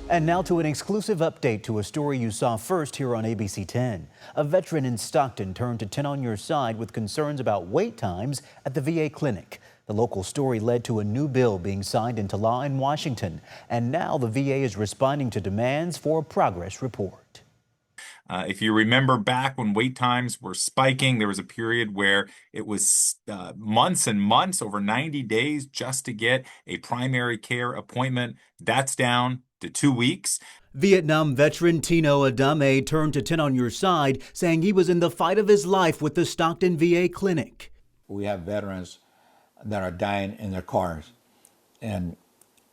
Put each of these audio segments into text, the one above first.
And now to an exclusive update to a story you saw first here on ABC 10. A veteran in Stockton turned to 10 On Your Side with concerns about wait times at the VA clinic. The local story led to a new bill being signed into law in Washington. And now the VA is responding to demands for a progress report. If you remember back when wait times were spiking, there was a period where it was months and months, over 90 days, just to get a primary care appointment. That's down to 2 weeks. Vietnam veteran Tino Adame turned to 10 On Your Side, saying he was in the fight of his life with the Stockton VA clinic. We have veterans that are dying in their cars, and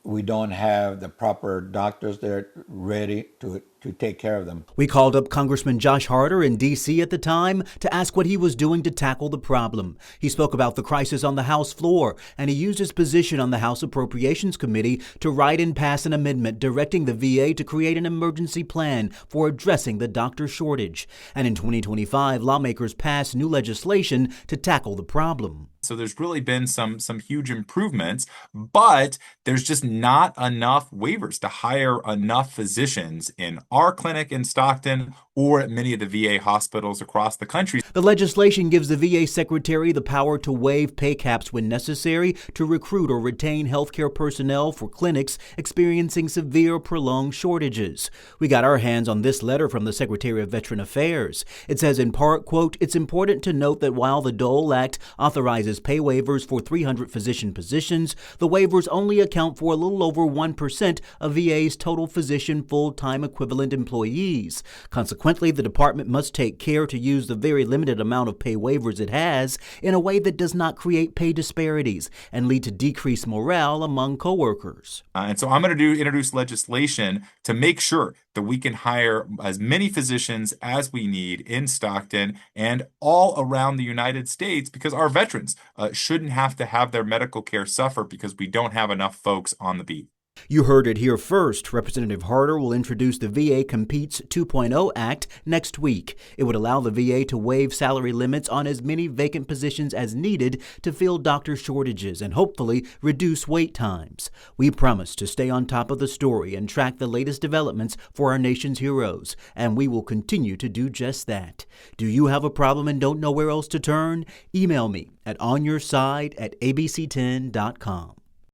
we don't have the proper doctors there ready to take care of them. We called up Congressman Josh Harder in D.C. at the time to ask what he was doing to tackle the problem. He spoke about the crisis on the House floor, and he used his position on the House Appropriations Committee to write and pass an amendment directing the VA to create an emergency plan for addressing the doctor shortage. And in 2025, lawmakers passed new legislation to tackle the problem. So there's really been some huge improvements, but there's just not enough waivers to hire enough physicians in our clinic in Stockton or at many of the VA hospitals across the country. The legislation gives the VA secretary the power to waive pay caps when necessary to recruit or retain healthcare personnel for clinics experiencing severe prolonged shortages. We got our hands on this letter from the Secretary of Veteran Affairs. It says in part, quote, "It's important to note that while the Dole Act authorizes pay waivers for 300 physician positions, the waivers only account for a little over 1% of VA's total physician full-time equivalent employees. Consequently, the department must take care to use the very limited amount of pay waivers it has in a way that does not create pay disparities and lead to decreased morale among coworkers." And so I'm going to introduce legislation to make sure that we can hire as many physicians as we need in Stockton and all around the United States, because our veterans shouldn't have to have their medical care suffer because we don't have enough folks on the beat. You heard it here first. Representative Harder will introduce the VA Competes 2.0 Act next week. It would allow the VA to waive salary limits on as many vacant positions as needed to fill doctor shortages and hopefully reduce wait times. We promise to stay on top of the story and track the latest developments for our nation's heroes, and we will continue to do just that. Do you have a problem and don't know where else to turn? Email me at onyourside@abc10.com.